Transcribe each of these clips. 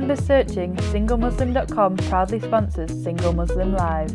Remember searching SingleMuslim.com proudly sponsors Single Muslim Live.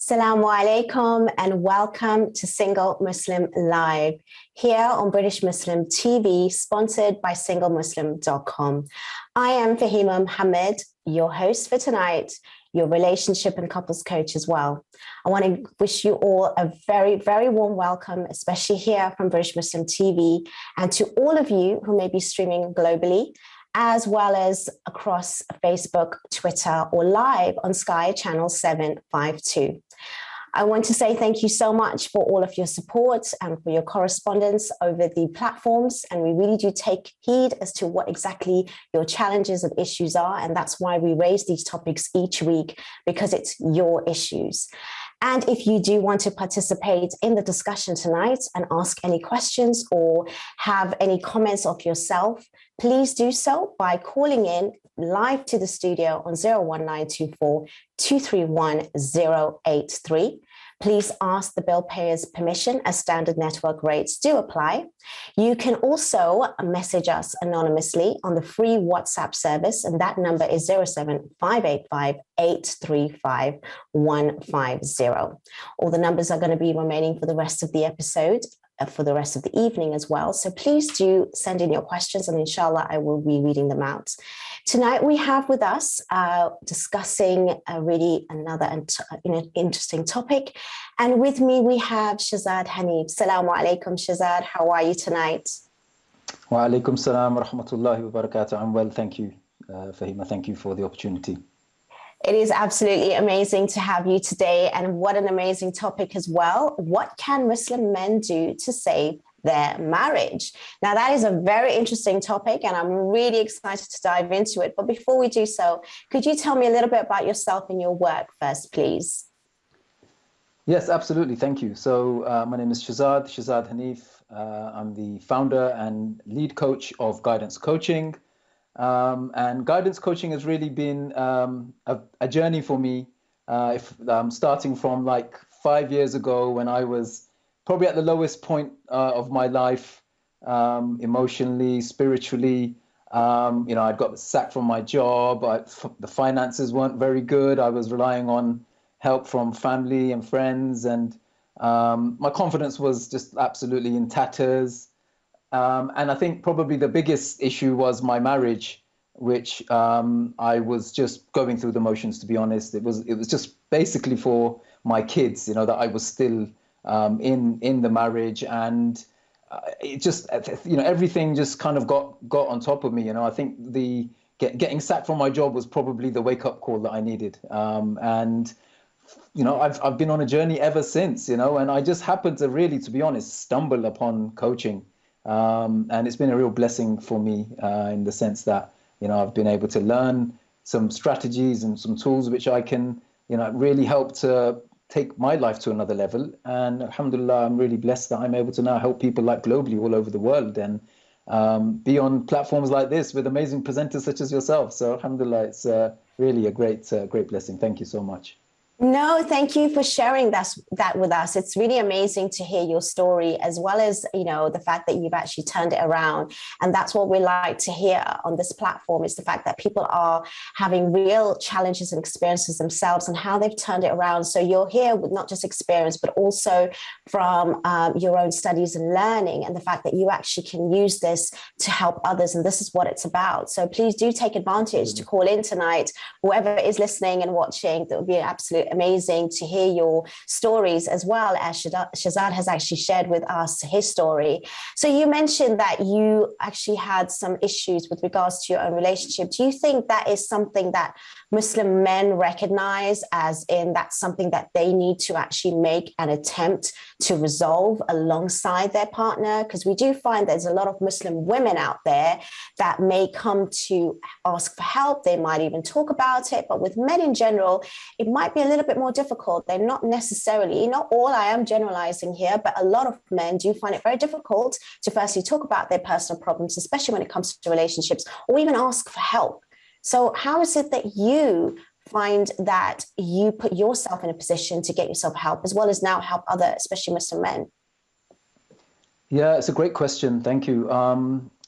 Assalamu alaikum and welcome to Single Muslim Live here on British Muslim TV, sponsored by SingleMuslim.com. I am Fahima Mohammed, your host for tonight, your relationship and couples coach as well. I want to wish you all a very, very warm welcome, especially here from British Muslim TV, and to all of you who may be streaming globally, as well as across Facebook, Twitter, or live on Sky Channel 752. I want to say thank you so much for all of your support and for your correspondence over the platforms. And we really do take heed as to what exactly your challenges and issues are. And that's why we raise these topics each week, because it's your issues. And if you do want to participate in the discussion tonight and ask any questions or have any comments of yourself, please do so by calling in live to the studio on 01924 231 083. Please ask the bill payer's permission, as standard network rates do apply. You can also message us anonymously on the free WhatsApp service, and that number is 07585 835 150. All the numbers are going to be remaining for the rest of the episode, for the rest of the evening as well. So please do send in your questions, and inshallah, I will be reading them out. Tonight we have with us discussing really another interesting topic. And with me we have Shehzad Hanif. Assalamu alaikum, Shehzad. How are you tonight? Wa alaikum salam wa rahmatullahi wa barakatuh. I'm well, thank you, Fahima. Thank you for the opportunity. It is absolutely amazing to have you today, and what an amazing topic as well. What can Muslim men do to save their marriage? Now, that is a very interesting topic, and I'm really excited to dive into it. But before we do so, could you tell me a little bit about yourself and your work first, please? Yes, absolutely. Thank you. So my name is Shehzad Hanif. I'm the founder and lead coach of Guidance Coaching. And guidance coaching has really been a journey for me. Starting from like 5 years ago, when I was probably at the lowest point of my life, emotionally, spiritually. I'd got sacked from my job. The finances weren't very good. I was relying on help from family and friends, and my confidence was just absolutely in tatters. And I think probably the biggest issue was my marriage, which I was just going through the motions, to be honest. It was just basically for my kids, that I was still in the marriage, and it just, everything just kind of got on top of me. I think getting sacked from my job was probably the wake up call that I needed. I've been on a journey ever since, and I just happened to really, to be honest, stumble upon coaching. And it's been a real blessing for me in the sense that, I've been able to learn some strategies and some tools which I can, really help to take my life to another level. And alhamdulillah, I'm really blessed that I'm able to now help people like globally all over the world, and be on platforms like this with amazing presenters such as yourself. So alhamdulillah, it's really a great blessing. Thank you so much. No, thank you for sharing that with us. It's really amazing to hear your story, as well as, the fact that you've actually turned it around. And that's what we like to hear on this platform, is the fact that people are having real challenges and experiences themselves and how they've turned it around. So you're here with not just experience, but also from your own studies and learning, and the fact that you actually can use this to help others. And this is what it's about. So please do take advantage to call in tonight. Whoever is listening and watching, that would be an absolute amazing to hear your stories, as well as Shehzad has actually shared with us his story. So you mentioned that you actually had some issues with regards to your own relationship. Do you think that is something that Muslim men recognize, as in that's something that they need to actually make an attempt to resolve alongside their partner? Because we do find there's a lot of Muslim women out there that may come to ask for help. They might even talk about it. But with men in general, it might be a little bit more difficult. They're not necessarily, not all, I am generalizing here, but a lot of men do find it very difficult to firstly talk about their personal problems, especially when it comes to relationships, or even ask for help. So how is it that you find that you put yourself in a position to get yourself help, as well as now help other, especially Muslim men? Yeah, it's a great question. Thank you.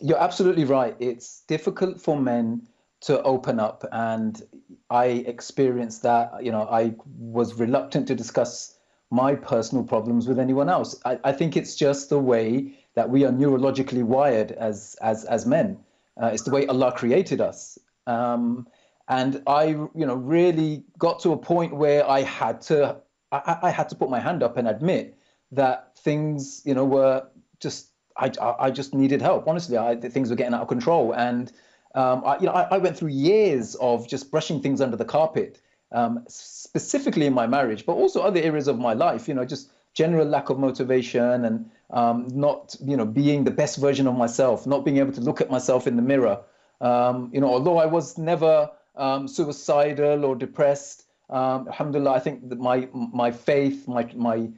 You're absolutely right. It's difficult for men to open up, and I experienced that. You know, I was reluctant to discuss my personal problems with anyone else. I think it's just the way that we are neurologically wired as men. It's the way Allah created us. And I, really got to a point where I had to put my hand up and admit that things, were just, I just needed help. Honestly, things were getting out of control. And, I went through years of just brushing things under the carpet, specifically in my marriage, but also other areas of my life, just general lack of motivation and not, being the best version of myself, not being able to look at myself in the mirror. Although I was never suicidal or depressed, alhamdulillah, I think that my faith, my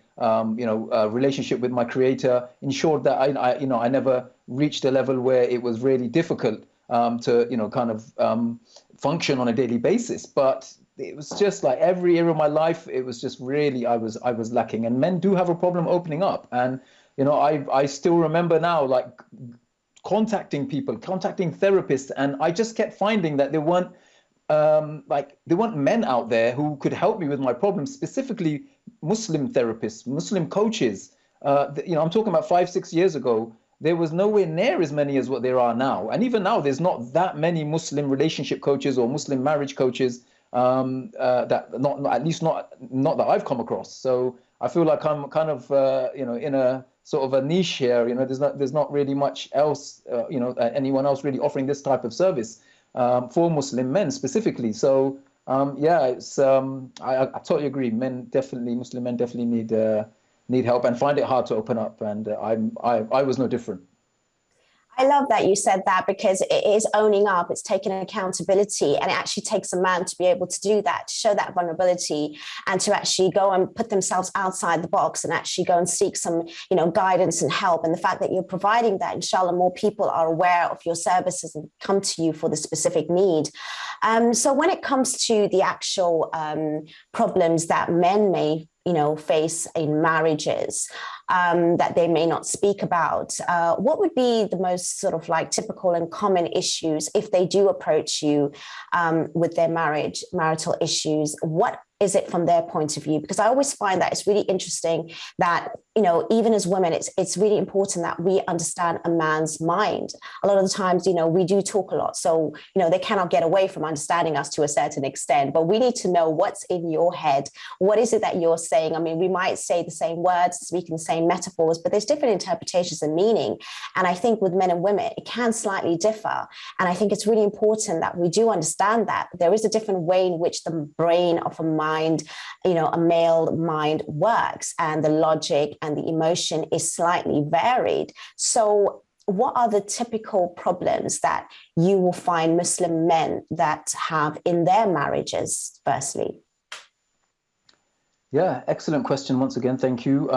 relationship with my creator ensured that I never reached a level where it was really difficult to function on a daily basis. But it was just like every area of my life, it was just really, I was lacking. And men do have a problem opening up. And I still remember now, like, contacting therapists, and I just kept finding that there weren't men out there who could help me with my problems, specifically Muslim therapists, Muslim coaches. I'm talking about 5-6 years ago. There was nowhere near as many as what there are now. And even now, there's not that many Muslim relationship coaches or Muslim marriage coaches, that not that I've come across. So I feel like I'm kind of, in a sort of a niche here. There's not really much else, anyone else really offering this type of service for Muslim men specifically. So it's I totally agree. Muslim men definitely need help and find it hard to open up. And I was no different. I love that you said that, because it is owning up, it's taking accountability, and it actually takes a man to be able to do that, to show that vulnerability, and to actually go and put themselves outside the box and actually go and seek some, guidance and help. And the fact that you're providing that, inshallah, more people are aware of your services and come to you for the specific need. So when it comes to the actual problems that men may face in marriages, that they may not speak about, what would be the most sort of like typical and common issues if they do approach you with their marital issues? What is it from their point of view? Because I always find that it's really interesting that, even as women, it's really important that we understand a man's mind. A lot of the times, we do talk a lot. So, they cannot get away from understanding us to a certain extent, but we need to know what's in your head. What is it that you're saying? I mean, we might say the same words, speaking the same metaphors, but there's different interpretations and meaning. And I think with men and women, it can slightly differ. And I think it's really important that we do understand that there is a different way in which the brain of a mind, a male mind works, and the logic and the emotion is slightly varied. So what are the typical problems that you will find Muslim men that have in their marriages, firstly? Yeah, excellent question. Once again, thank you.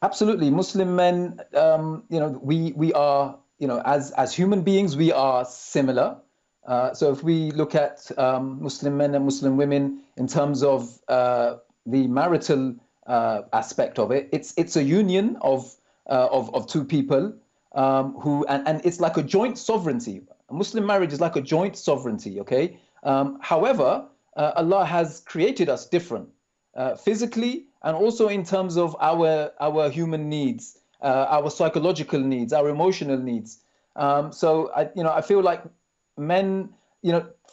Absolutely. Muslim men, we are, as human beings, we are similar. So if we look at Muslim men and Muslim women in terms of the marital aspect of it, it's a union of two people who, and it's like a joint sovereignty. A Muslim marriage is like a joint sovereignty, okay? However, Allah has created us different, physically, and also in terms of our human needs, our psychological needs, our emotional needs. So I feel like men,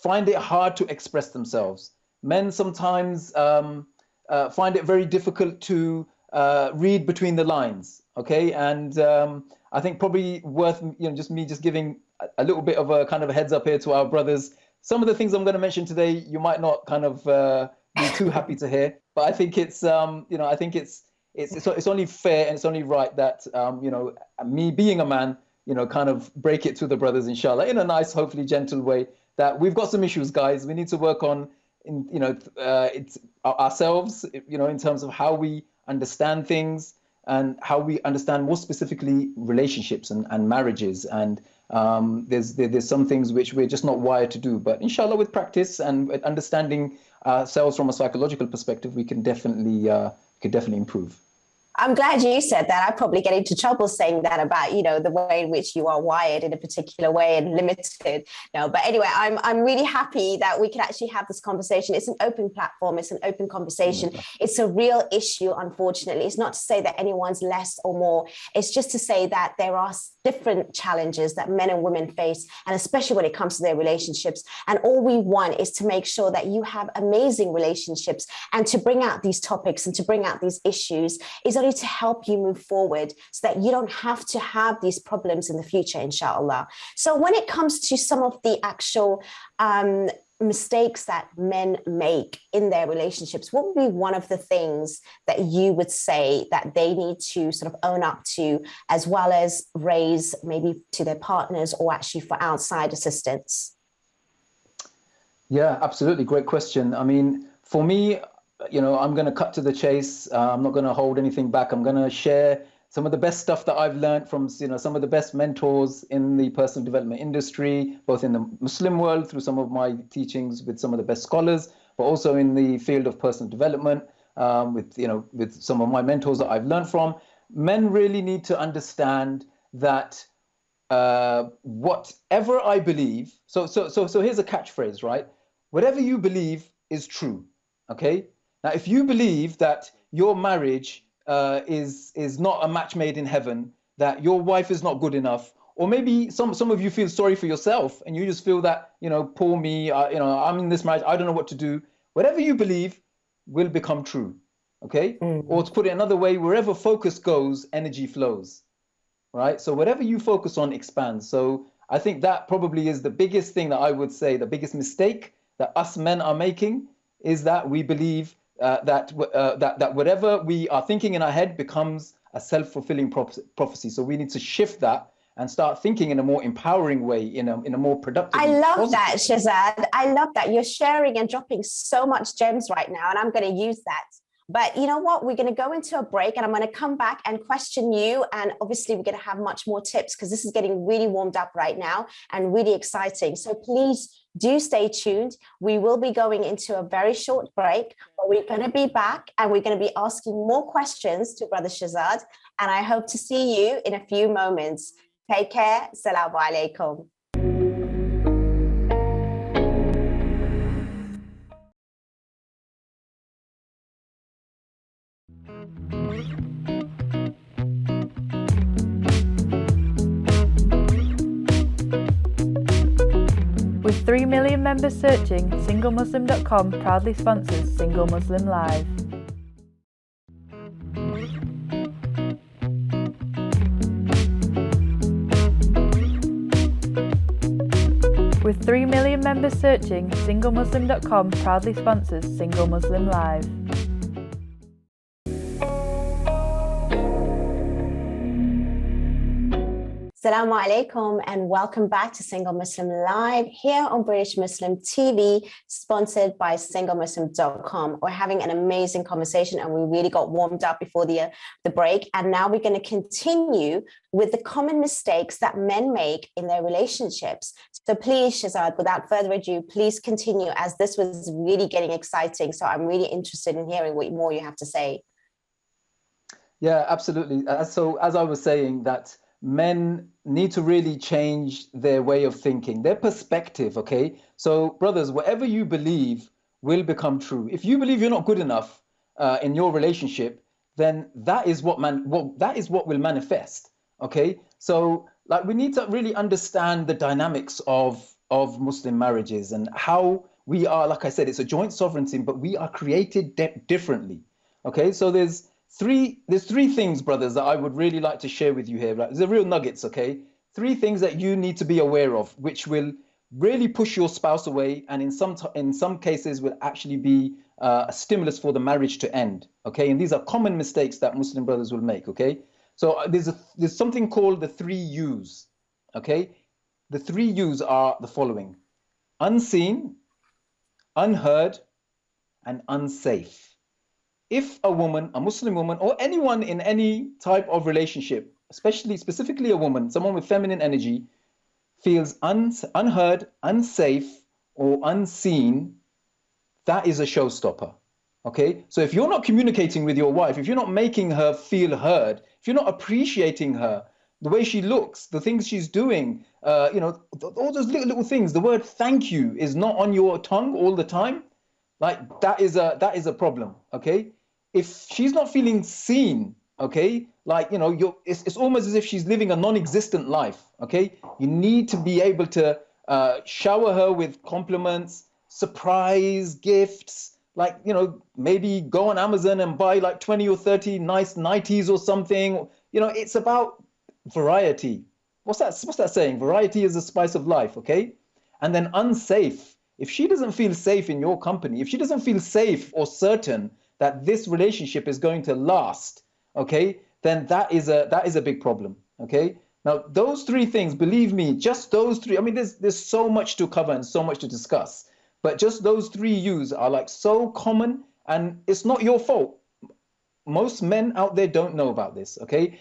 find it hard to express themselves. Men sometimes find it very difficult to read between the lines. Okay, and I think probably worth just giving a little bit of a kind of a heads up here to our brothers. Some of the things I'm going to mention today, you might not kind of be too happy to hear, but I think it's I think it's only fair and it's only right that me being a man, kind of break it to the brothers, inshallah, in a nice, hopefully gentle way, that we've got some issues, guys. We need to work on in, it's ourselves, in terms of how we understand things and how we understand more specifically relationships and marriages. And there's some things which we're just not wired to do. But inshallah, with practice and with understanding ourselves from a psychological perspective, we can definitely improve. I'm glad you said that. I probably get into trouble saying that about, the way in which you are wired in a particular way and limited. No, but anyway, I'm really happy that we can actually have this conversation. It's an open platform. It's an open conversation. It's a real issue, unfortunately. It's not to say that anyone's less or more. It's just to say that there are different challenges that men and women face, and especially when it comes to their relationships. And all we want is to make sure that you have amazing relationships, and to bring out these topics and to bring out these issues is only to help you move forward so that you don't have to have these problems in the future, inshallah. So when it comes to some of the actual mistakes that men make in their relationships, what would be one of the things that you would say that they need to sort of own up to, as well as raise maybe to their partners or actually for outside assistance? Yeah, absolutely. Great question. I mean, for me, I'm going to cut to the chase. I'm not going to hold anything back. I'm going to share some of the best stuff that I've learned from, some of the best mentors in the personal development industry, both in the Muslim world through some of my teachings with some of the best scholars, but also in the field of personal development, with some of my mentors that I've learned from. Men really need to understand that whatever I believe. So here's a catchphrase, right? Whatever you believe is true. Okay. Now, if you believe that your marriage is not a match made in heaven, that your wife is not good enough, or maybe some of you feel sorry for yourself and you just feel that, poor me, I'm in this marriage, I don't know what to do. Whatever you believe will become true. Okay. Or to put it another way, wherever focus goes, energy flows. Right. So whatever you focus on expands. So I think that probably is the biggest thing that I would say, the biggest mistake that us men are making, is that we believe that whatever we are thinking in our head becomes a self-fulfilling prophecy. So we need to shift that and start thinking in a more empowering way, in a more productive. I love that, Shehzad. I love that. You're sharing and dropping so much gems right now, and I'm going to use that. But you know what? We're going to go into a break, and I'm going to come back and question you. And obviously, we're going to have much more tips, because this is getting really warmed up right now and really exciting. So please do stay tuned. We will be going into a very short break, but we're going to be back and we're going to be asking more questions to Brother Shehzad. And I hope to see you in a few moments. Take care. Assalamu alaikum. With 3 million members searching, SingleMuslim.com proudly sponsors Single Muslim Live. With 3 million members searching, SingleMuslim.com proudly sponsors Single Muslim Live. Assalamu alaikum and welcome back to Single Muslim Live here on British Muslim TV, sponsored by SingleMuslim.com. We're having an amazing conversation and we really got warmed up before the break. And now we're going to continue with the common mistakes that men make in their relationships. So please, Shehzad, without further ado, please continue, as this was really getting exciting. So I'm really interested in hearing what more you have to say. Yeah, absolutely. So as I was saying, that men need to really change their way of thinking, their perspective, okay? So brothers, whatever you believe will become true. If you believe you're not good enough in your relationship, then that is what will manifest, okay? So like we need to really understand the dynamics of Muslim marriages and how we are, like I said, it's a joint sovereignty, but we are created differently, okay? So there's three things, brothers, that I would really like to share with you here. Right? They're real nuggets, okay? 3 things that you need to be aware of, which will really push your spouse away, and in some cases will actually be a stimulus for the marriage to end, okay? And these are common mistakes that Muslim brothers will make, okay? So there's something called the 3 U's, okay? The 3 U's are the following: unseen, unheard, and unsafe. If a woman, a Muslim woman, or anyone in any type of relationship, specifically a woman, someone with feminine energy, feels unheard, unsafe, or unseen, that is a showstopper. Okay? So if you're not communicating with your wife, if you're not making her feel heard, if you're not appreciating her, the way she looks, the things she's doing, all those little things, the word thank you is not on your tongue all the time, like that is a problem. Okay? If she's not feeling seen, okay, like, it's almost as if she's living a non-existent life. Okay? You need to be able to shower her with compliments, surprise gifts, like, maybe go on Amazon and buy like 20 or 30 nice nighties or something. It's about variety. What's that saying? Variety is the spice of life. Okay? And then unsafe. If she doesn't feel safe in your company, if she doesn't feel safe or certain that this relationship is going to last, okay, then that is a big problem. Okay? Now, those three things, believe me, just those three, I mean, there's so much to cover and so much to discuss, but just those three U's are like so common, and it's not your fault. Most men out there don't know about this. Okay?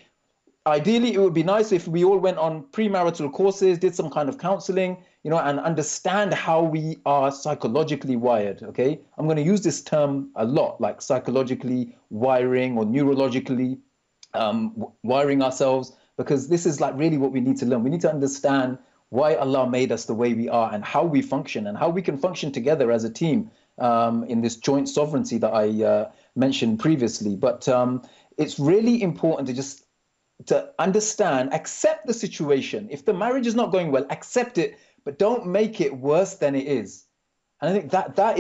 Ideally, it would be nice if we all went on premarital courses, did some kind of counseling, and understand how we are psychologically wired. Okay? I'm going to use this term a lot, like psychologically wiring or neurologically wiring ourselves, because this is like really what we need to learn. We need to understand why Allah made us the way we are and how we function and how we can function together as a team in this joint sovereignty that I mentioned previously. But it's really important to understand, accept the situation. If the marriage is not going well, accept it, but don't make it worse than it is. And I think that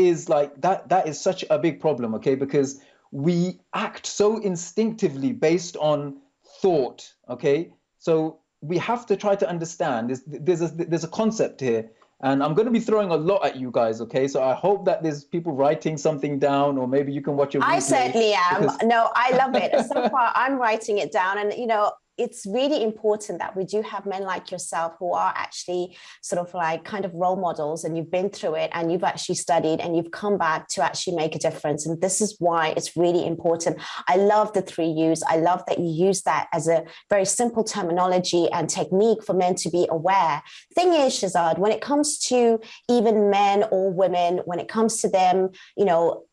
is such a big problem, okay? Because we act so instinctively based on thought, okay? So we have to try to understand there's a concept here, and I'm going to be throwing a lot at you guys, okay? So I hope that there's people writing something down, or maybe you can watch a replay. I certainly am. No, I love it. So far, I'm writing it down, and it's really important that we do have men like yourself who are actually sort of like kind of role models, and you've been through it and you've actually studied and you've come back to actually make a difference. And this is why it's really important. I love the 3 U's. I love that you use that as a very simple terminology and technique for men to be aware. Thing is, Shehzad, when it comes to even men or women, when it comes to them,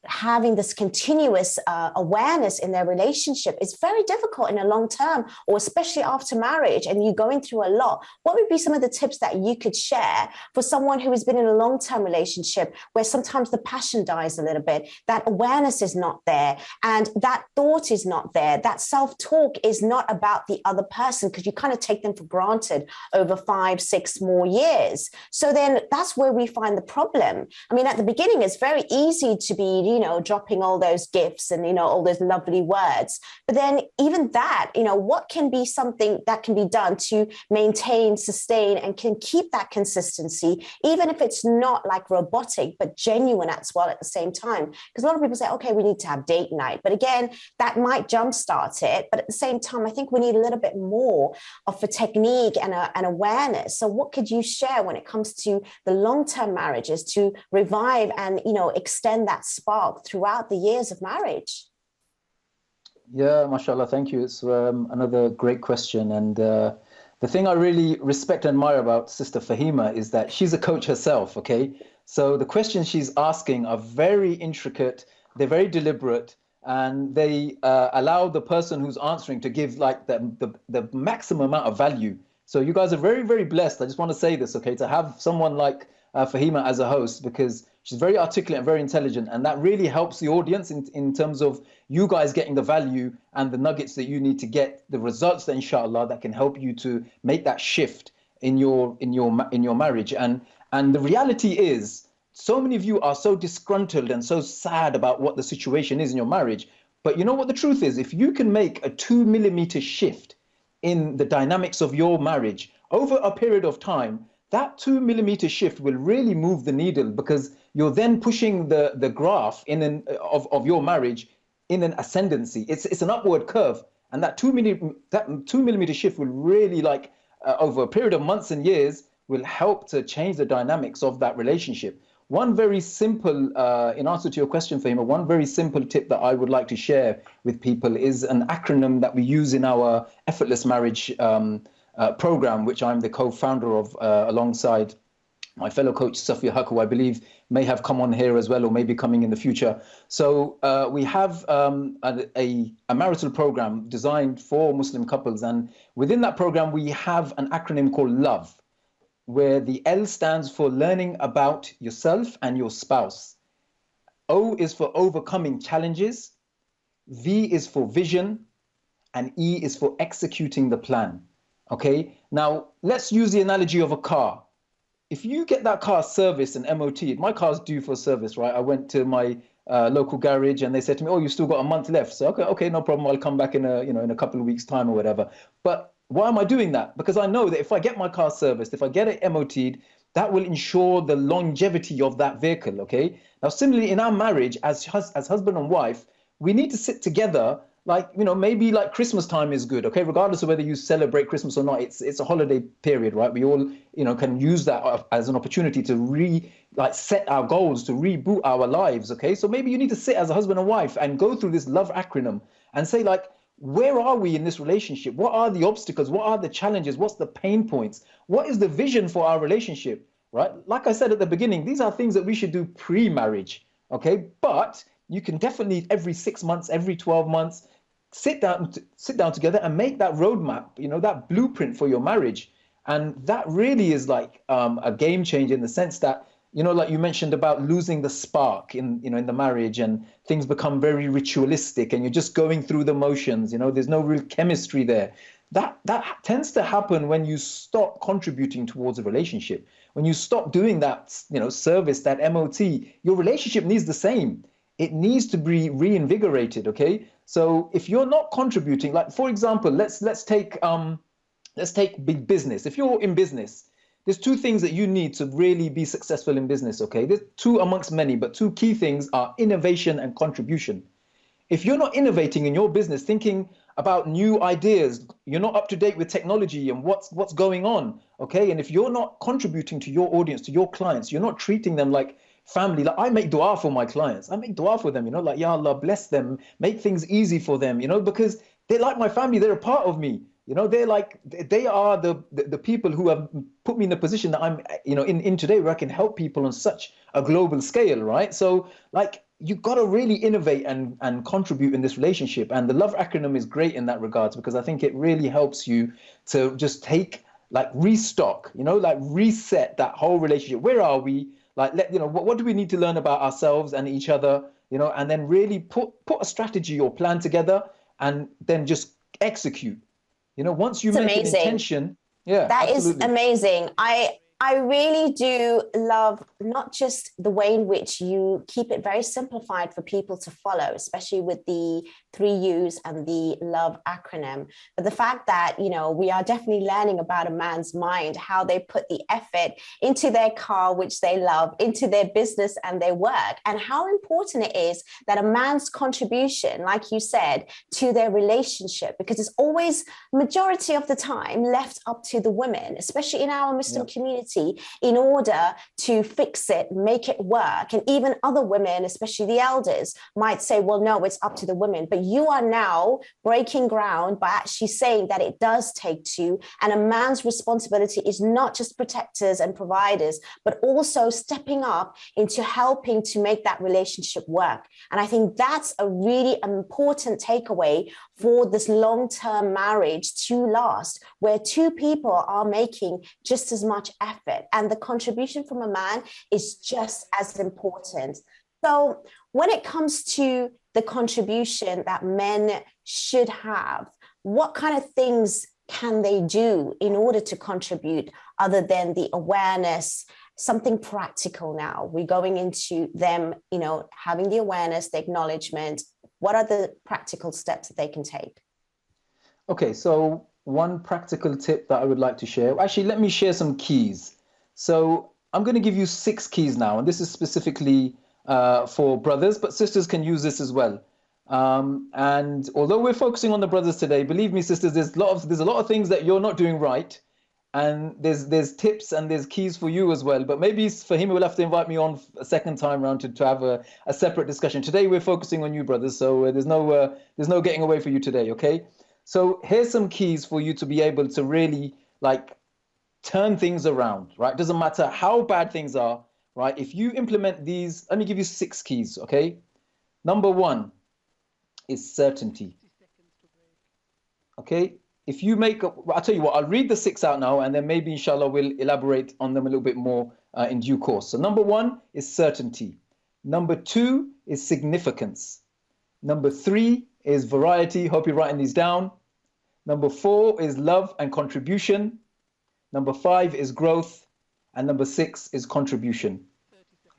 having this continuous awareness in their relationship, it's very difficult in a long term, or especially after marriage, and you're going through a lot. What would be some of the tips that you could share for someone who has been in a long-term relationship where sometimes the passion dies a little bit, that awareness is not there, and that thought is not there, that self-talk is not about the other person, because you kind of take them for granted over 5, 6 more years. So then that's where we find the problem. I mean, at the beginning, it's very easy to be, dropping all those gifts and, all those lovely words. But then even that, what can be something that can be done to maintain, sustain, and can keep that consistency, even if it's not like robotic, but genuine as well at the same time? Because a lot of people say, okay, we need to have date night. But again, that might jumpstart it. But at the same time, I think we need a little bit more of a technique and an awareness. So what could you share when it comes to the long-term marriages to revive and, extend that spark throughout the years of marriage? Yeah, mashallah, thank you. It's another great question. And the thing I really respect and admire about Sister Fahima is that she's a coach herself, okay? So the questions she's asking are very intricate, they're very deliberate, and they allow the person who's answering to give like the maximum amount of value. So you guys are very, very blessed. I just want to say this, okay, to have someone like Fahima as a host, because she's very articulate and very intelligent, and that really helps the audience in terms of you guys getting the value and the nuggets that you need to get the results that, inshallah, that can help you to make that shift in your marriage. And the reality is, so many of you are so disgruntled and so sad about what the situation is in your marriage. But you know what the truth is? If you can make a 2 millimeter shift in the dynamics of your marriage over a period of time, that 2 millimeter shift will really move the needle, because you're then pushing the graph of your marriage in an ascendancy. It's an upward curve, and that 2 millimeter shift will really, over a period of months and years, will help to change the dynamics of that relationship. one very simple, in answer to your question, Fahima, one very simple tip that I would like to share with people is an acronym that we use in our Effortless Marriage program, which I'm the co-founder of alongside my fellow coach, Safia Haq, who I believe may have come on here as well, or maybe coming in the future. So we have a marital program designed for Muslim couples. And within that program, we have an acronym called LOVE, where the L stands for learning about yourself and your spouse. O is for overcoming challenges. V is for vision. And E is for executing the plan. Okay, now let's use the analogy of a car. If you get that car serviced and MOT'd, my car's due for service, right? I went to my local garage and they said to me, "Oh, you've still got a month left." So okay, no problem. I'll come back in a couple of weeks' time or whatever. But why am I doing that? Because I know that if I get my car serviced, if I get it MOT'd, that will ensure the longevity of that vehicle. Okay. Now, similarly, in our marriage, as husband and wife, we need to sit together. Like, maybe like Christmas time is good, okay? Regardless of whether you celebrate Christmas or not, it's a holiday period, right? We all, can use that as an opportunity to set our goals, to reboot our lives, okay? So maybe you need to sit as a husband and wife and go through this love acronym and say, like, where are we in this relationship? What are the obstacles? What are the challenges? What's the pain points? What is the vision for our relationship, right? Like I said at the beginning, these are things that we should do pre-marriage, okay? But you can definitely every 6 months, every 12 months, sit down together and make that roadmap, that blueprint for your marriage. And that really is like a game changer in the sense that, like you mentioned about losing the spark in the marriage, and things become very ritualistic and you're just going through the motions, there's no real chemistry there. That tends to happen when you stop contributing towards a relationship. When you stop doing that, service, that MOT, your relationship needs the same. It needs to be reinvigorated, okay? So if you're not contributing, like for example, let's take big business. If you're in business, there's two things that you need to really be successful in business, okay? There's two amongst many, but two key things are innovation and contribution. If you're not innovating in your business, thinking about new ideas, you're not up to date with technology and what's going on, okay? And if you're not contributing to your audience, to your clients, you're not treating them like family. Like I make dua for my clients. I make dua for them, like, Ya Allah, bless them, make things easy for them, because they're like my family. They're a part of me. They are the people who have put me in the position that I'm, in today, where I can help people on such a global scale, right? So like, you got to really innovate and contribute in this relationship. And the LOVE acronym is great in that regards, because I think it really helps you to just restock, reset that whole relationship. Where are we? Like, what do we need to learn about ourselves and each other, and then really put a strategy or plan together and then just execute. Once you make an intention. Yeah, that absolutely. is amazing. I really do love not just the way in which you keep it very simplified for people to follow, especially with the 3 U's and the LOVE acronym, but the fact that, we are definitely learning about a man's mind, how they put the effort into their car, which they love, into their business and their work, and how important it is that a man's contribution, like you said, to their relationship, because it's always, majority of the time, left up to the women, especially in our Muslim community, in order to fix it, make it work. And even other women, especially the elders, might say, well, no, it's up to the women. But you are now breaking ground by actually saying that it does take two, and a man's responsibility is not just protectors and providers, but also stepping up into helping to make that relationship work. And I think that's a really important takeaway for this long-term marriage to last, where two people are making just as much effort, and the contribution from a man is just as important. So when it comes to the contribution that men should have, what kind of things can they do in order to contribute other than the awareness, something practical? Now we're going into them, having the awareness, the acknowledgement. What are the practical steps that they can take? Okay, so one practical tip that I would like to share. Actually, let me share some keys. So I'm going to give you 6 keys now, and this is specifically for brothers, but sisters can use this as well. And although we're focusing on the brothers today, believe me, sisters, there's a lot of things that you're not doing right, and there's tips and there's keys for you as well. But maybe Fahima will have to invite me on a second time round to have a separate discussion. Today we're focusing on you, brothers, so there's no getting away for you today, okay? So here's some keys for you to be able to really like turn things around, right? Doesn't matter how bad things are, right? If you implement these, let me give you 6 keys, okay? Number 1 is certainty. Okay, if you make I'll tell you what, I'll read the 6 out now, and then maybe inshallah we'll elaborate on them a little bit more in due course. So number 1 is certainty. Number 2 is significance. Number 3 is variety. Hope you're writing these down. Number 4 is love and contribution. Number 5 is growth. And number 6 is contribution.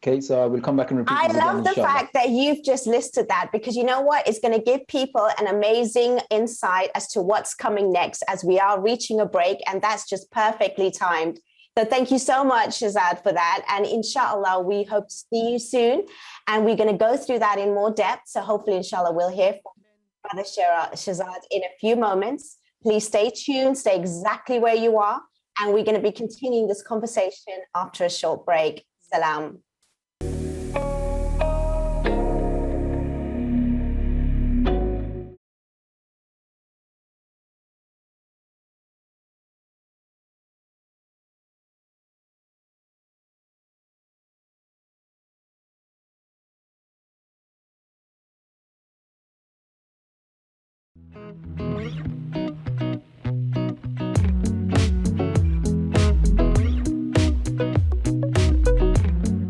Okay, so I will come back and repeat. I love the fact that you've just listed that, because you know what? It's going to give people an amazing insight as to what's coming next as we are reaching a break. And that's just perfectly timed. So thank you so much, Shehzad, for that. And inshallah, we hope to see you soon. And we're going to go through that in more depth. So hopefully, inshallah, we'll hear from Brother Shehzad in a few moments. Please stay tuned, stay exactly where you are. And we're going to be continuing this conversation after a short break. Salam.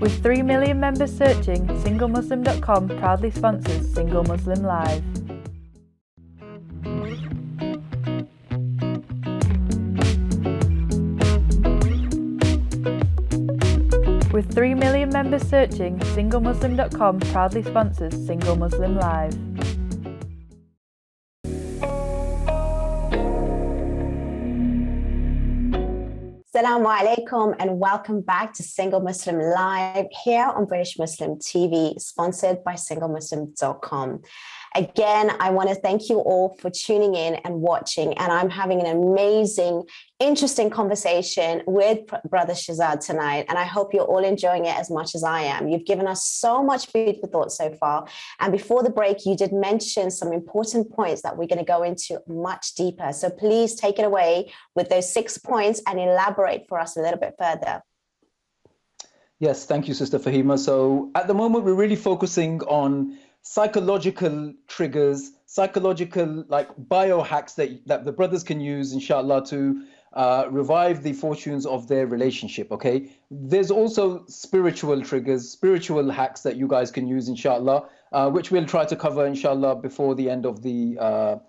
With 3 million members searching, SingleMuslim.com proudly sponsors Single Muslim Live. With 3 million members searching, SingleMuslim.com proudly sponsors Single Muslim Live. Assalamu alaikum and welcome back to Single Muslim Live here on British Muslim TV, sponsored by SingleMuslim.com. Again, I want to thank you all for tuning in and watching, and I'm having an amazing, interesting conversation with Brother Shehzad tonight, and I hope you're all enjoying it as much as I am. You've given us so much food for thought so far, and before the break, you did mention some important points that we're going to go into much deeper. So please take it away with those 6 points and elaborate for us a little bit further. Yes, thank you, Sister Fahima. So at the moment, we're really focusing on psychological triggers, psychological like biohacks that the brothers can use, inshallah, to revive the fortunes of their relationship. Okay, there's also spiritual triggers, spiritual hacks that you guys can use, inshallah, which we'll try to cover, inshallah, before the end of the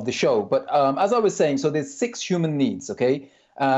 show. But as I was saying, so there's 6 human needs, okay,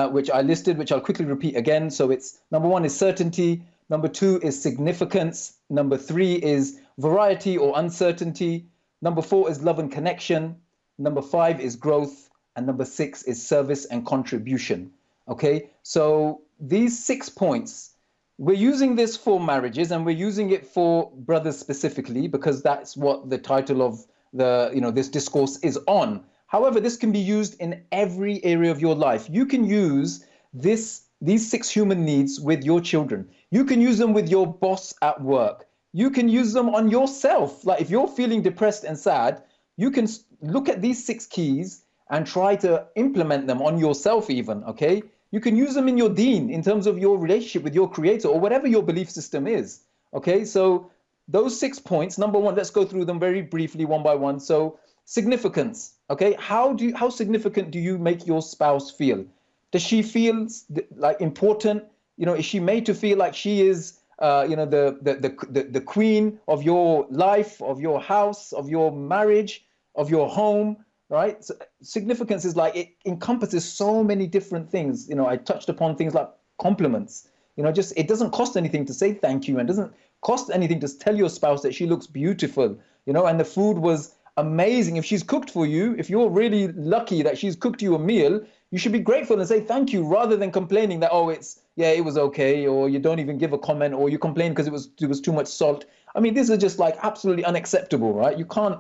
which I listed, which I'll quickly repeat again. So it's number 1 is certainty, number 2 is significance, number 3 is variety or uncertainty, number 4 is love and connection, number 5 is growth, and number 6 is service and contribution. Okay, so these 6 points, we're using this for marriages, and we're using it for brothers specifically because that's what the title of this discourse is on. However, this can be used in every area of your life. You can use these 6 human needs with your children. You can use them with your boss at work. You can use them on yourself. Like if you're feeling depressed and sad, you can look at these 6 keys and try to implement them on yourself even, okay? You can use them in your deen, in terms of your relationship with your creator or whatever your belief system is, okay? So those 6 points, number 1, let's go through them very briefly one by one. So significance, okay? How significant do you make your spouse feel? Does she feel like important? You know, is she made to feel like she is the queen of your life, of your house, of your marriage, of your home, right? So significance is like, it encompasses so many different things. You know, I touched upon things like compliments. You know, just it doesn't cost anything to say thank you, and doesn't cost anything to tell your spouse that she looks beautiful, you know, and the food was amazing. If she's cooked for you, if you're really lucky that she's cooked you a meal, you should be grateful and say thank you, rather than complaining that, oh, it was okay, or you don't even give a comment, or you complain because it was too much salt. I mean, this is just like absolutely unacceptable, right? You can't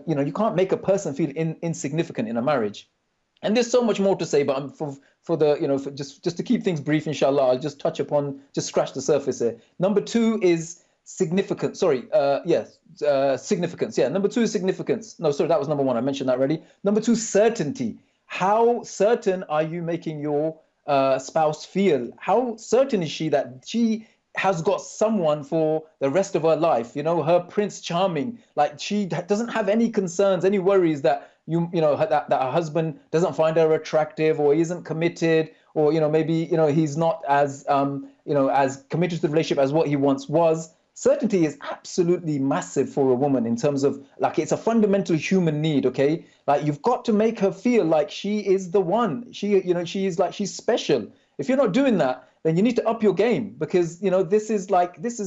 you can't make a person feel insignificant in a marriage. And there's so much more to say, but for the, for just to keep things brief, inshallah, I'll just touch upon, just scratch the surface here. Number two is significance. Sorry, yes, significance. Yeah, number two is significance. No, sorry, that was number one. I mentioned that already. Number two, certainty. How certain are you making your spouse feel? How certain is she that she has got someone for the rest of her life? Her Prince Charming. Like, she doesn't have any concerns, any worries that that her husband doesn't find her attractive, or he isn't committed, or maybe he's not as as committed to the relationship as what he once was. Certainty is absolutely massive for a woman, in terms of, like, it's a fundamental human need. Okay, like, you've got to make her feel like she is the one. She's special. If you're not doing that, then you need to up your game, because this is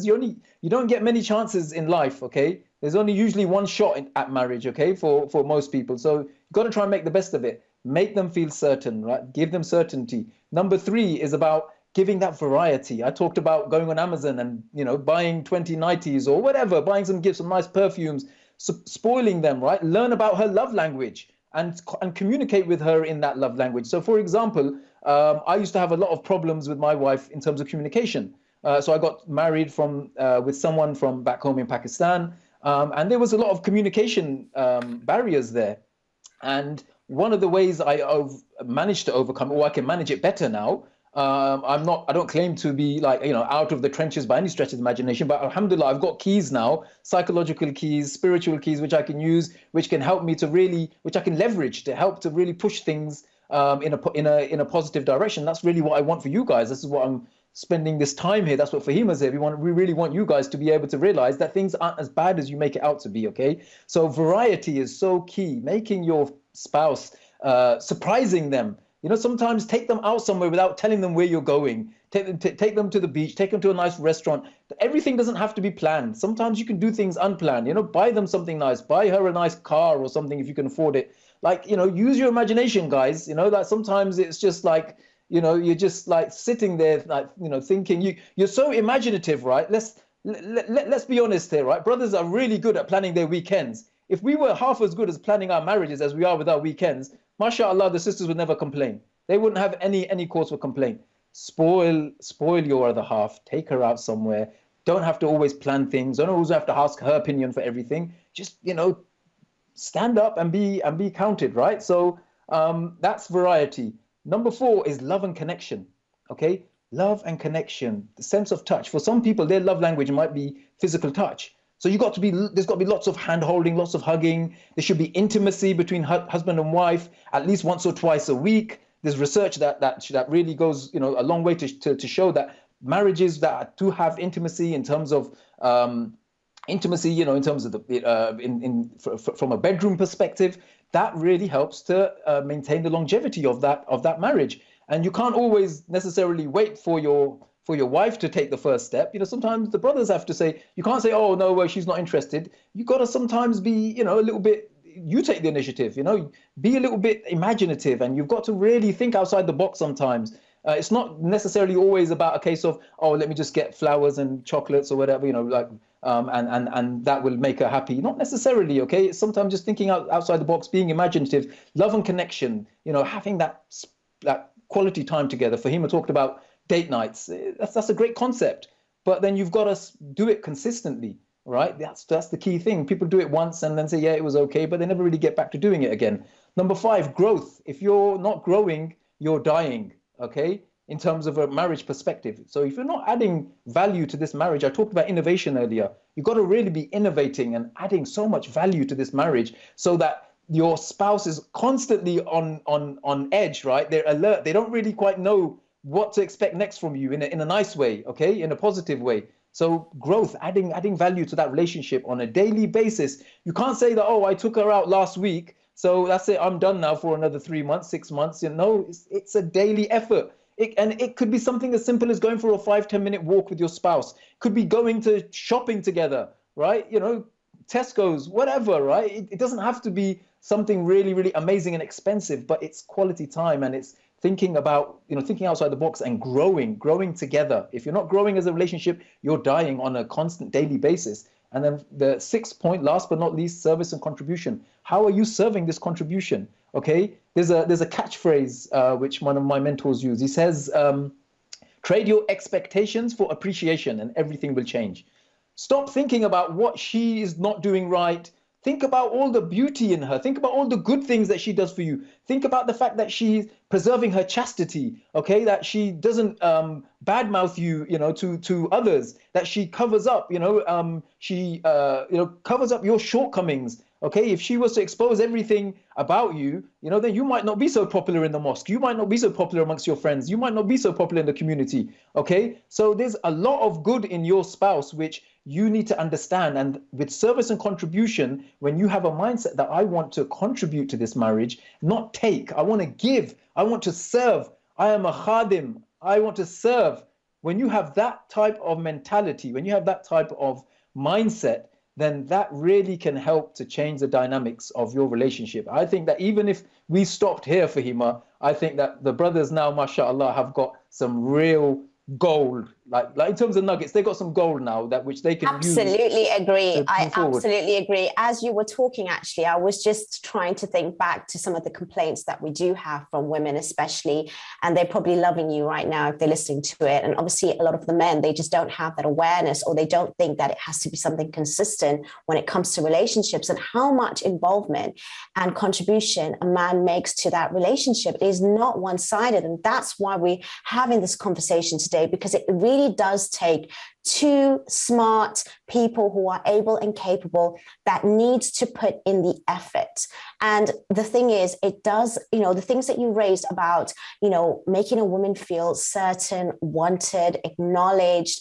you don't get many chances in life. Okay, there's only usually one shot at marriage. Okay, for most people. So you've got to try and make the best of it. Make them feel certain, right? Give them certainty. Number three is about giving that variety. I talked about going on Amazon and buying 20 nighties or whatever, buying some gifts, some nice perfumes, spoiling them, right? Learn about her love language and communicate with her in that love language. So, for example, I used to have a lot of problems with my wife in terms of communication. So I got married with someone from back home in Pakistan, and there was a lot of communication barriers there. And one of the ways I've managed to overcome, or I can manage it better now. I don't claim to be, like, out of the trenches by any stretch of the imagination, but alhamdulillah, I've got keys now, psychological keys, spiritual keys, which I can use, which can help me which I can leverage to help to really push things in a positive direction. That's really what I want for you guys. This is what I'm spending this time here. That's what Fahima's here. We really want you guys to be able to realize that things aren't as bad as you make it out to be. Okay, so variety is so key. Making your spouse, surprising them. Sometimes take them out somewhere without telling them where you're going. Take them to the beach, take them to a nice restaurant. Everything doesn't have to be planned. Sometimes you can do things unplanned. Buy them something nice, buy her a nice car or something if you can afford it. Like, use your imagination, guys. That sometimes it's just like, you're just like sitting there, like, thinking. You're so imaginative, right? Let's be honest here, right? Brothers are really good at planning their weekends. If we were half as good as planning our marriages as we are with our weekends, mashallah, the sisters would never complain. They wouldn't have any cause for complaint. Spoil your other half. Take her out somewhere. Don't have to always plan things. Don't always have to ask her opinion for everything. Just, stand up and be counted, right? So that's variety. Number four is love and connection. Okay, love and connection, the sense of touch. For some people, their love language might be physical touch. So there's got to be lots of hand holding, lots of hugging. There should be intimacy between husband and wife at least once or twice a week. There's research that really goes a long way to show that marriages that do have intimacy, in terms of intimacy, in terms of from a bedroom perspective, that really helps to maintain the longevity of that marriage. And you can't always necessarily wait for your wife to take the first step. Sometimes the brothers have to say, you can't say, oh no, well, she's not interested. You got to sometimes be, a little bit, you take the initiative, be a little bit imaginative, and you've got to really think outside the box sometimes. It's not necessarily always about a case of, oh, let me just get flowers and chocolates or whatever, and that will make her happy. Not necessarily, okay? It's sometimes just thinking outside the box, being imaginative, love and connection, having that quality time together. Fahima talked about date nights. That's a great concept, but then you've got to do it consistently, right? That's the key thing. People do it once and then say, yeah, it was okay, but they never really get back to doing it again. Number five, growth. If you're not growing, you're dying, okay? In terms of a marriage perspective. So if you're not adding value to this marriage, I talked about innovation earlier. You've got to really be innovating and adding so much value to this marriage so that your spouse is constantly on edge, right? They're alert. They don't really quite know what to expect next from you in a nice way, okay? In a positive way. So growth, adding value to that relationship on a daily basis. You can't say that, oh, I took her out last week, so that's it, I'm done now for another 3 months, 6 months. It's a daily effort. It could be something as simple as going for a 5-10 minute walk with your spouse. Could be going to shopping together, right? Tesco's, whatever, right? It doesn't have to be something really, really amazing and expensive, but it's quality time, and it's thinking about, thinking outside the box and growing together. If you're not growing as a relationship, you're dying on a constant daily basis. And then the sixth point, last but not least, service and contribution. How are you serving this contribution? Okay, there's a catchphrase which one of my mentors use. He says, trade your expectations for appreciation and everything will change. Stop thinking about what she is not doing right. Think about all the beauty in her. Think about all the good things that she does for you. Think about the fact that she's preserving her chastity, okay? That she doesn't badmouth you, to others. That she covers up, she covers up your shortcomings. Okay, if she was to expose everything about you, then you might not be so popular in the mosque. You might not be so popular amongst your friends. You might not be so popular in the community. Okay, so there's a lot of good in your spouse, which you need to understand. And with service and contribution, when you have a mindset that I want to contribute to this marriage, not take, I want to give, I want to serve. I am a khadim. I want to serve. When you have that type of mentality, when you have that type of mindset, then that really can help to change the dynamics of your relationship. I think that even if we stopped here, Fahima, I think that the brothers now, mashallah, have got some real gold. Like in terms of nuggets, they got some gold now that which they can absolutely use agree. I absolutely agree. As you were talking, actually, I was just trying to think back to some of the complaints that we do have from women, especially, and they're probably loving you right now if they're listening to it. And obviously, a lot of the men, they just don't have that awareness, or they don't think that it has to be something consistent when it comes to relationships, and how much involvement and contribution a man makes to that relationship is not one-sided. And that's why we're having this conversation today, because it really does take two smart people who are able and capable that needs to put in the effort. And the thing is, it does, the things that you raised about, making a woman feel certain, wanted, acknowledged,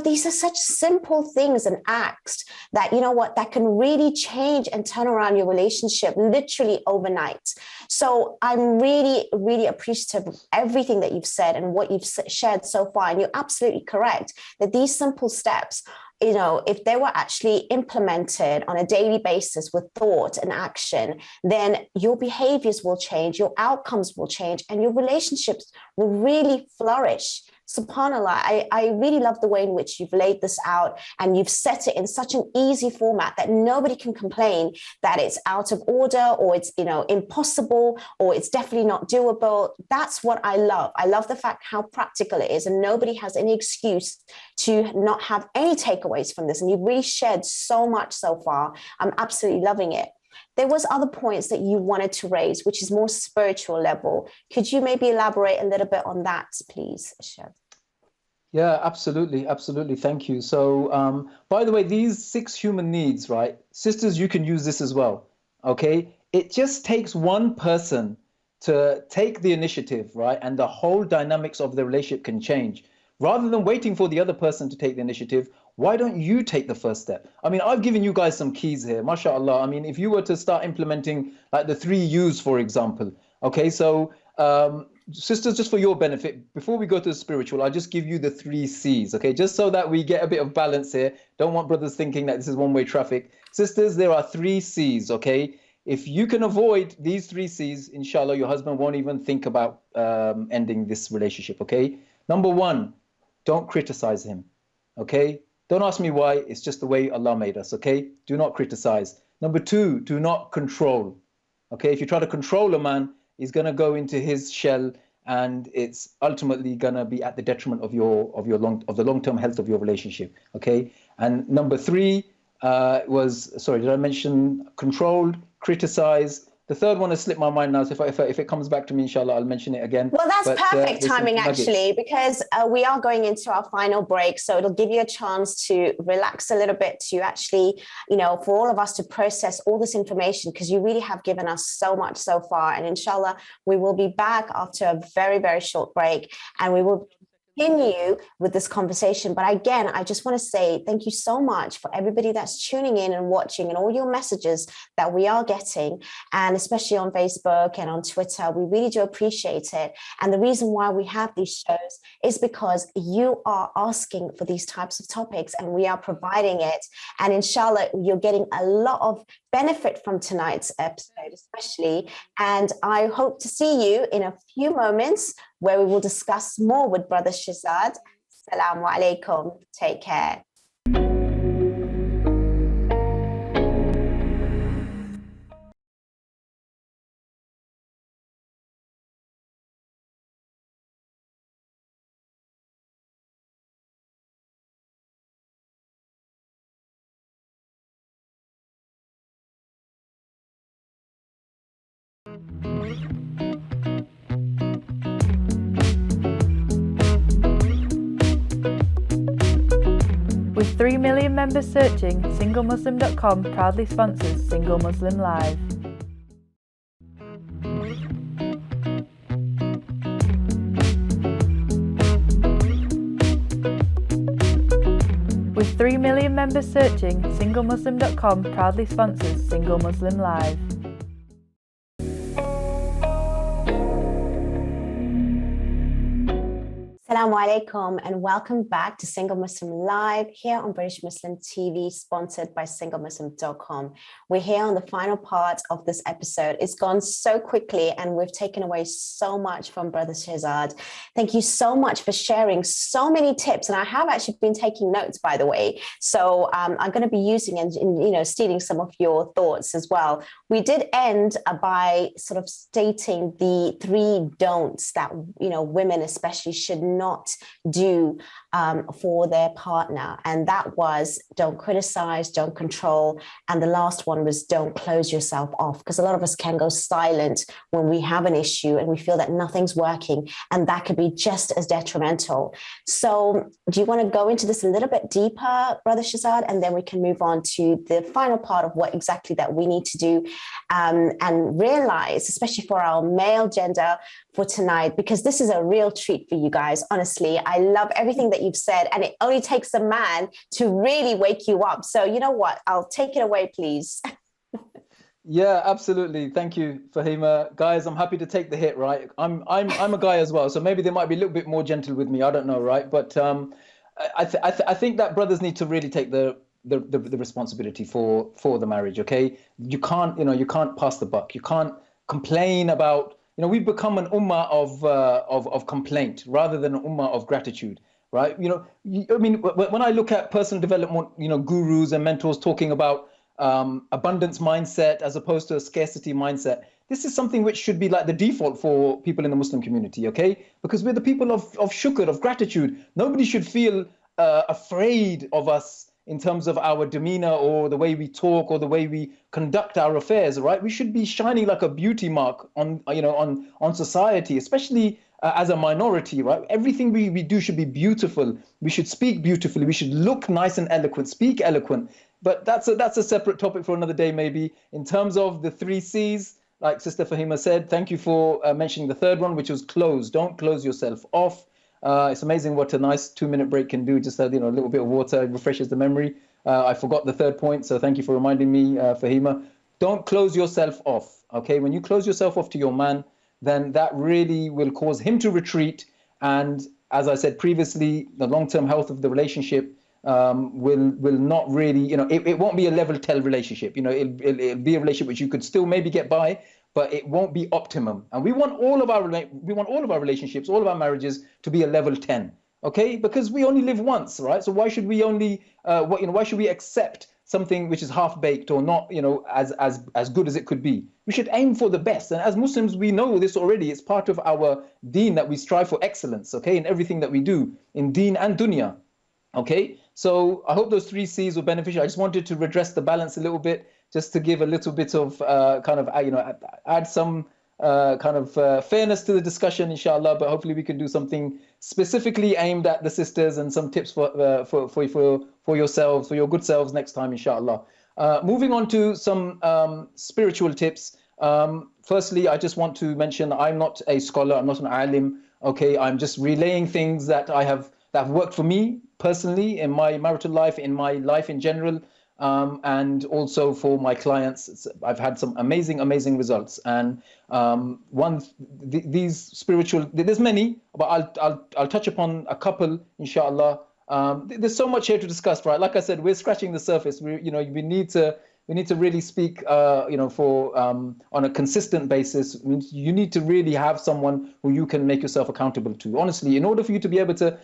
these are such simple things and acts that, that can really change and turn around your relationship literally overnight. So I'm really, really appreciative of everything that you've said and what you've shared so far. And you're absolutely correct that these simple steps, if they were actually implemented on a daily basis with thought and action, then your behaviors will change, your outcomes will change, and your relationships will really flourish. SubhanAllah, I really love the way in which you've laid this out, and you've set it in such an easy format that nobody can complain that it's out of order, or it's, impossible, or it's definitely not doable. That's what I love. I love the fact how practical it is, and nobody has any excuse to not have any takeaways from this. And you've really shared so much so far. I'm absolutely loving it. There was other points that you wanted to raise, which is more spiritual level. Could you maybe elaborate a little bit on that, please, Shehzad? Yeah, absolutely. Absolutely. Thank you. So, by the way, these 6 human needs, right? Sisters, you can use this as well. Okay. It just takes one person to take the initiative, right? And the whole dynamics of the relationship can change. Rather than waiting for the other person to take the initiative, why don't you take the first step? I mean, I've given you guys some keys here, mashallah. I mean, if you were to start implementing like the 3 U's, for example, okay, so sisters, just for your benefit, before we go to the spiritual, I'll just give you the 3 C's, okay, just so that we get a bit of balance here. Don't want brothers thinking that this is one-way traffic. Sisters, there are 3 C's, okay? If you can avoid these 3 C's, inshallah, your husband won't even think about ending this relationship, okay? Number 1, don't criticize him, okay? Don't ask me why, it's just the way Allah made us, okay? Do not criticize. Number 2, do not control, okay? If you try to control a man, he's gonna go into his shell, and it's ultimately gonna be at the detriment of the long-term health of your relationship, okay? And number 3 did I mention controlled, criticize? The third one has slipped my mind now, so if it comes back to me, inshallah, I'll mention it again. Well, that's perfect timing, actually, because we are going into our final break. So it'll give you a chance to relax a little bit, to actually, for all of us to process all this information, because you really have given us so much so far. And inshallah, we will be back after a very, very short break, and we will continue with this conversation. But again, I just want to say thank you so much for everybody that's tuning in and watching, and all your messages that we are getting, and especially on Facebook and on Twitter. We really do appreciate it. And the reason why we have these shows is because you are asking for these types of topics, and we are providing it. And inshallah, you're getting a lot of benefit from tonight's episode, especially. And I hope to see you in a few moments, where we will discuss more with Brother Shehzad. Assalamu alaikum. Take care. With 3 million members searching, SingleMuslim.com proudly sponsors Single Muslim Live. With 3 million members searching, SingleMuslim.com proudly sponsors Single Muslim Live. Assalamu alaikum and welcome back to Single Muslim Live here on British Muslim TV, sponsored by SingleMuslim.com. We're here on the final part of this episode. It's gone so quickly and we've taken away so much from Brother Shehzad. Thank you so much for sharing so many tips. And I have actually been taking notes, by the way. So I'm going to be using and stealing some of your thoughts as well. We did end by sort of stating the 3 don'ts that, women especially should not do for their partner. And that was don't criticize, don't control. And the last one was don't close yourself off, because a lot of us can go silent when we have an issue and we feel that nothing's working, and that could be just as detrimental. So do you want to go into this a little bit deeper, Brother Shehzad, and then we can move on to the final part of what exactly that we need to do and realize, especially for our male gender for tonight, because this is a real treat for you guys. Honestly, I love everything that you've said, and it only takes a man to really wake you up. So you know what? I'll take it away, please. Yeah, absolutely. Thank you, Fahima. Guys, I'm happy to take the hit, right? I'm a guy as well, so maybe they might be a little bit more gentle with me. I don't know, right? But I think that brothers need to really take the responsibility for the marriage. Okay, you can't pass the buck. You can't complain about. We've become an ummah of complaint rather than an ummah of gratitude, right? When I look at personal development, gurus and mentors talking about abundance mindset as opposed to a scarcity mindset, this is something which should be like the default for people in the Muslim community, okay? Because we're the people of shukr, of gratitude. Nobody should feel afraid of us in terms of our demeanor or the way we talk or the way we conduct our affairs, right? We should be shining like a beauty mark on society, especially as a minority, right? Everything we do should be beautiful. We should speak beautifully. We should look nice and eloquent, speak eloquent. But that's a separate topic for another day, maybe. In terms of the 3 C's, like Sister Fahima said, thank you for mentioning the third one, which was close. Don't close yourself off. It's amazing what a nice 2-minute break can do. Just a little bit of water refreshes the memory. I forgot the third point, so thank you for reminding me, Fahima. Don't close yourself off, okay? When you close yourself off to your man, then that really will cause him to retreat. And as I said previously, the long-term health of the relationship will not really, it won't be a level 10 relationship. It'll be a relationship which you could still maybe get by, but it won't be optimum. And we want all of our relationships, all of our marriages to be a level 10, okay? Because we only live once, right? So why should we only, why should we accept something which is half baked or not, as good as it could be? We should aim for the best. And as Muslims, we know this already. It's part of our deen that we strive for excellence, okay, in everything that we do, in deen and dunya, okay? So I hope those 3 C's were beneficial. I just wanted to redress the balance a little bit, just to give a little bit of add some fairness to the discussion, inshallah. But hopefully we can do something specifically aimed at the sisters and some tips for yourselves, for your good selves next time, inshallah. Moving on to some spiritual tips. Firstly, I just want to mention I'm not a scholar, I'm not an alim. Okay, I'm just relaying things that have worked for me personally in my marital life, in my life in general. And also for my clients, I've had some amazing results. And these spiritual, there's many, but I'll touch upon a couple, inshallah. There's so much here to discuss, right? Like I said, we're scratching the surface. We need to really speak, on a consistent basis. I mean, you need to really have someone who you can make yourself accountable to. Honestly, in order for you to be able to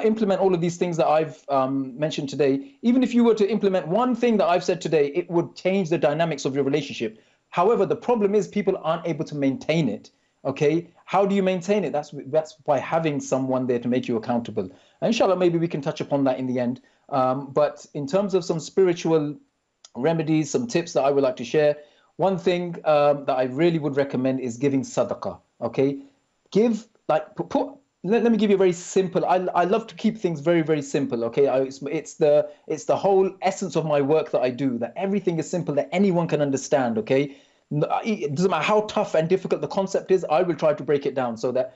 implement all of these things that I've mentioned today, even if you were to implement one thing that I've said today, it would change the dynamics of your relationship. However, the problem is people aren't able to maintain it. Okay, how do you maintain it? That's by having someone there to make you accountable. And inshallah, maybe we can touch upon that in the end. But in terms of some spiritual remedies, some tips that I would like to share, one thing that I really would recommend is giving sadaqah. Okay, put let me give you a very simple. I love to keep things very, very simple. Okay, it's the whole essence of my work that I do. That everything is simple, that anyone can understand. Okay, it doesn't matter how tough and difficult the concept is. I will try to break it down so that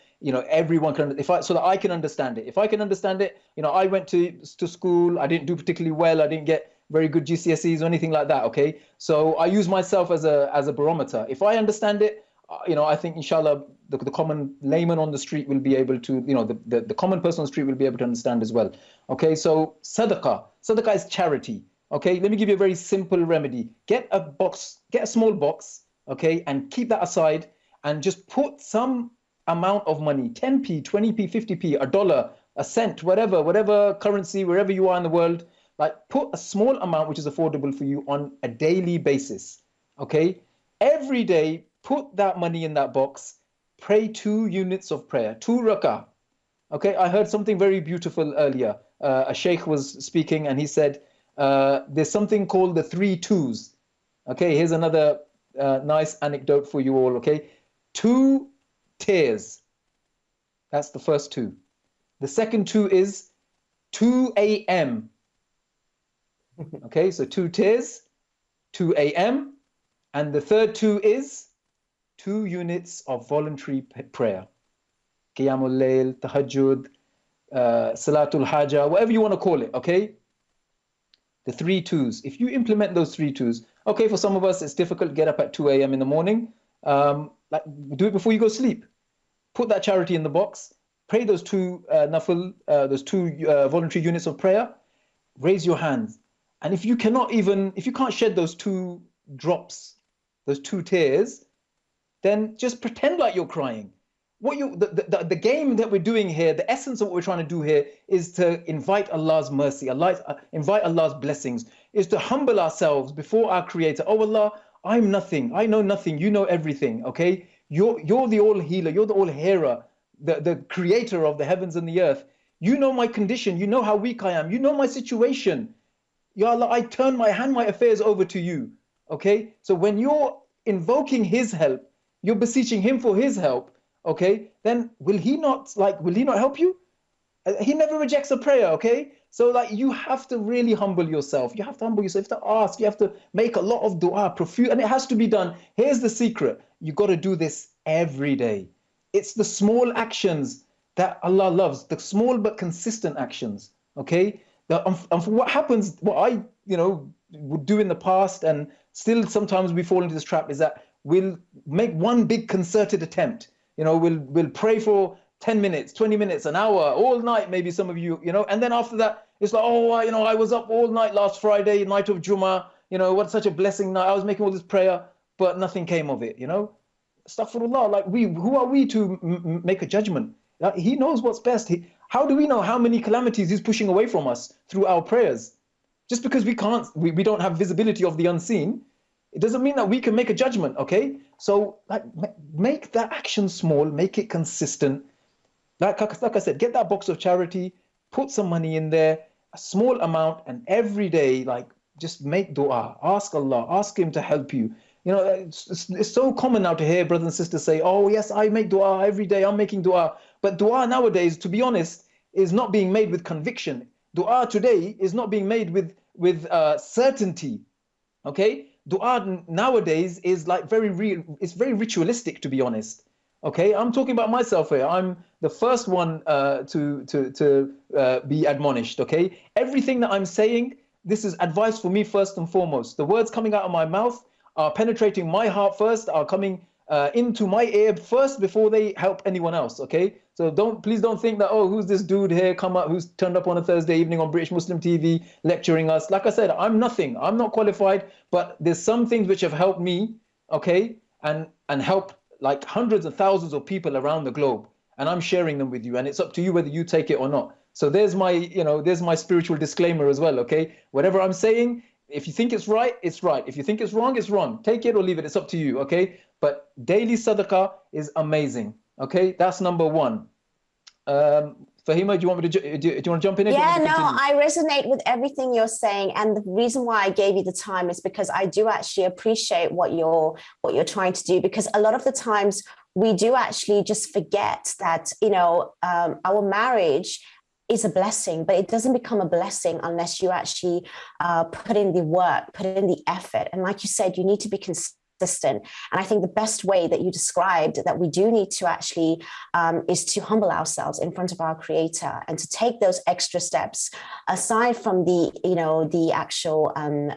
everyone can. So that I can understand it. If I can understand it, I went to school. I didn't do particularly well. I didn't get very good GCSEs or anything like that. Okay, so I use myself as a barometer. If I understand it, I think inshallah the common layman on the street will be able to, the common person on the street will be able to understand as well. Okay, so sadaqah is charity. Okay, let me give you a very simple remedy. Get a small box, okay, and keep that aside and just put some amount of money, 10p, 20p, 50p, a dollar, a cent, whatever currency, wherever you are in the world, like put a small amount which is affordable for you on a daily basis. Okay, every day, put that money in that box, pray 2 units of prayer, 2 rak'ah. Okay, I heard something very beautiful earlier. A sheikh was speaking and he said, there's something called the 3 twos. Okay, here's another nice anecdote for you all. Okay, 2 tears. That's the first 2. The second 2 is 2 a.m. Okay, so 2 tears, 2 a.m. And the third 2 is 2 units of voluntary prayer. Qiyamul Layl, Tahajjud, Salatul Hajjah, whatever you want to call it, okay? The 3 twos. If you implement those 3 twos, okay, for some of us, it's difficult to get up at 2 a.m. in the morning. Like, do it before you go to sleep. Put that charity in the box. Pray those 2 nafil, those 2 voluntary units of prayer. Raise your hands. And if you can't shed those 2 drops, those 2 tears, then just pretend like you're crying. The game that we're doing here, the essence of what we're trying to do here is to invite Allah's mercy, invite Allah's blessings, is to humble ourselves before our Creator. Oh Allah, I'm nothing. I know nothing. You know everything. Okay, you're the all healer. You're the all hearer, the Creator of the heavens and the earth. You know my condition. You know how weak I am. You know my situation. Ya Allah, I turn my affairs over to you. Okay, so when you're invoking His help, you're beseeching Him for His help, okay, then will He not help you? He never rejects a prayer, okay? So like you have to really humble yourself. You have to humble yourself, you have to ask, you have to make a lot of dua, profuse, and it has to be done. Here's the secret. You got to do this every day. It's the small actions that Allah loves, the small but consistent actions, okay? What happens, what I, would do in the past, and still sometimes we fall into this trap, is that we'll make one big concerted attempt. We'll pray for 10 minutes, 20 minutes, an hour, all night, maybe some of you, and then after that, it's like, I was up all night last Friday, night of Jummah, what such a blessing night. I was making all this prayer, but nothing came of it, Astaghfirullah, like who are we to make a judgment? He knows what's best. How do we know how many calamities He's pushing away from us through our prayers? Just because we don't have visibility of the unseen, it doesn't mean that we can make a judgment, okay? So like, make that action small, make it consistent. Like I said, get that box of charity, put some money in there, a small amount, and every day, like, just make dua. Ask Allah, ask Him to help you. It's so common now to hear brothers and sisters say, oh, yes, I make dua every day, I'm making dua. But dua nowadays, to be honest, is not being made with conviction. Dua today is not being made with certainty, okay? Dua nowadays is like very real. It's very ritualistic, to be honest. Okay, I'm talking about myself here. I'm the first one to be admonished. Okay, everything that I'm saying, this is advice for me first and foremost. The words coming out of my mouth are penetrating my heart first, are coming into my ear first before they help anyone else. Okay, so please don't think that, oh, who's this dude here who's turned up on a Thursday evening on British Muslim TV lecturing us. Like I said, I'm nothing. I'm not qualified, but there's some things which have helped me. Okay, and help like hundreds of thousands of people around the globe, and I'm sharing them with you, and it's up to you whether you take it or not. So there's my spiritual disclaimer as well. Okay, whatever I'm saying, if you think it's right, it's right. If you think it's wrong, it's wrong. Take it or leave it. It's up to you. Okay, but daily sadaqah is amazing. Okay, that's number 1. Fahima, do you want me to do you want to jump in? Yeah, no, I resonate with everything you're saying, and the reason why I gave you the time is because I do actually appreciate what you're trying to do, because a lot of the times we do actually just forget that, our marriage is a blessing, but it doesn't become a blessing unless you actually put in the work, put in the effort. And like you said, you need to be consistent. And I think the best way that you described that we do need to actually is to humble ourselves in front of our Creator and to take those extra steps aside from the actual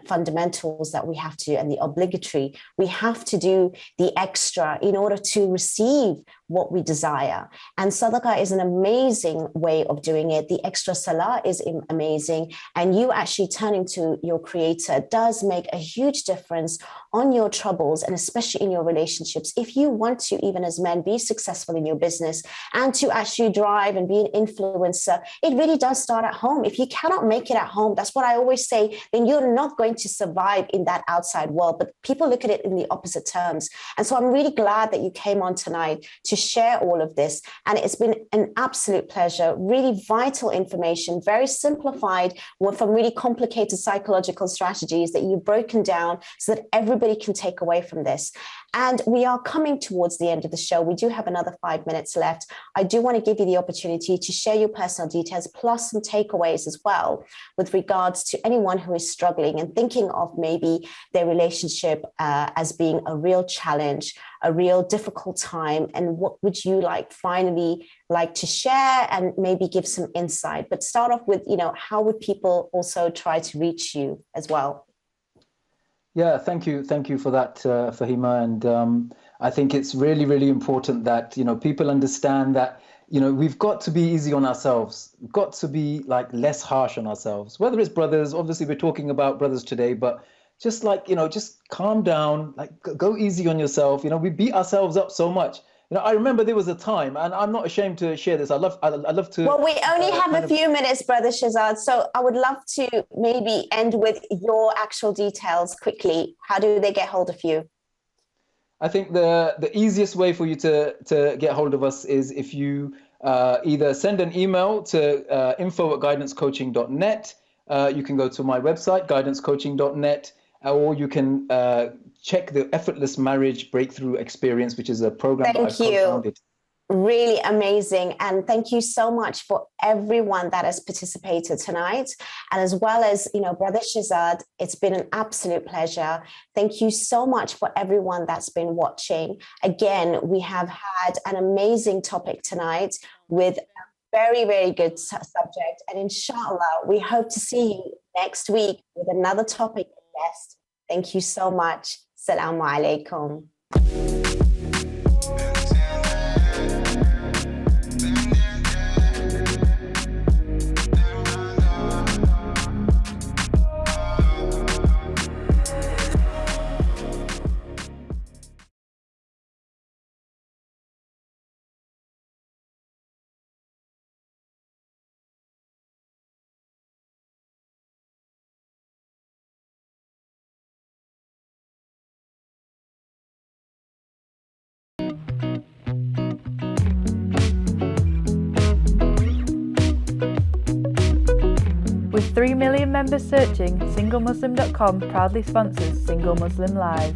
fundamentals that we have to, and the obligatory. We have to do the extra in order to receive what we desire. And sadaqah is an amazing way of doing it. The extra salah is amazing. And you actually turning to your Creator does make a huge difference on your troubles, and especially in your relationships. If you want to, even as men, be successful in your business and to actually drive and be an influencer, it really does start at home. If you cannot make it at home, that's what I always say, then you're not going to survive in that outside world. But people look at it in the opposite terms. And so I'm really glad that you came on tonight to share all of this. And it's been an absolute pleasure. Really vital information, very simplified from really complicated psychological strategies that you've broken down so that everybody can take away from this. And we are coming towards the end of the show. We do have another 5 minutes left. I do want to give you the opportunity to share your personal details plus some takeaways as well with regards to anyone who is struggling and thinking of maybe their relationship as being a real challenge, a real difficult time. And what would you finally like to share and maybe give some insight? But start off with, how would people also try to reach you as well? Yeah, thank you for that, Fahima. And I think it's really, really important that people understand that we've got to be easy on ourselves. We've got to be less harsh on ourselves. Whether it's brothers, obviously we're talking about brothers today, but just just calm down, go easy on yourself. We beat ourselves up so much. I remember there was a time, and I'm not ashamed to share this. I love to. Well, we only have a few minutes, Brother Shehzad, so I would love to maybe end with your actual details quickly. How do they get hold of you? I think the easiest way for you to get hold of us is if you either send an email to info@guidancecoaching.net. You can go to my website, guidancecoaching.net, or you can check the Effortless Marriage Breakthrough Experience, which is a program that I've co-founded. Really amazing. And thank you so much for everyone that has participated tonight. And as well as, Brother Shehzad, it's been an absolute pleasure. Thank you so much for everyone that's been watching. Again, we have had an amazing topic tonight with a very, very good subject. And inshallah, we hope to see you next week with another topic and guest. Thank you so much. Assalamu alaikum. With 3 million members searching, SingleMuslim.com proudly sponsors Single Muslim Live.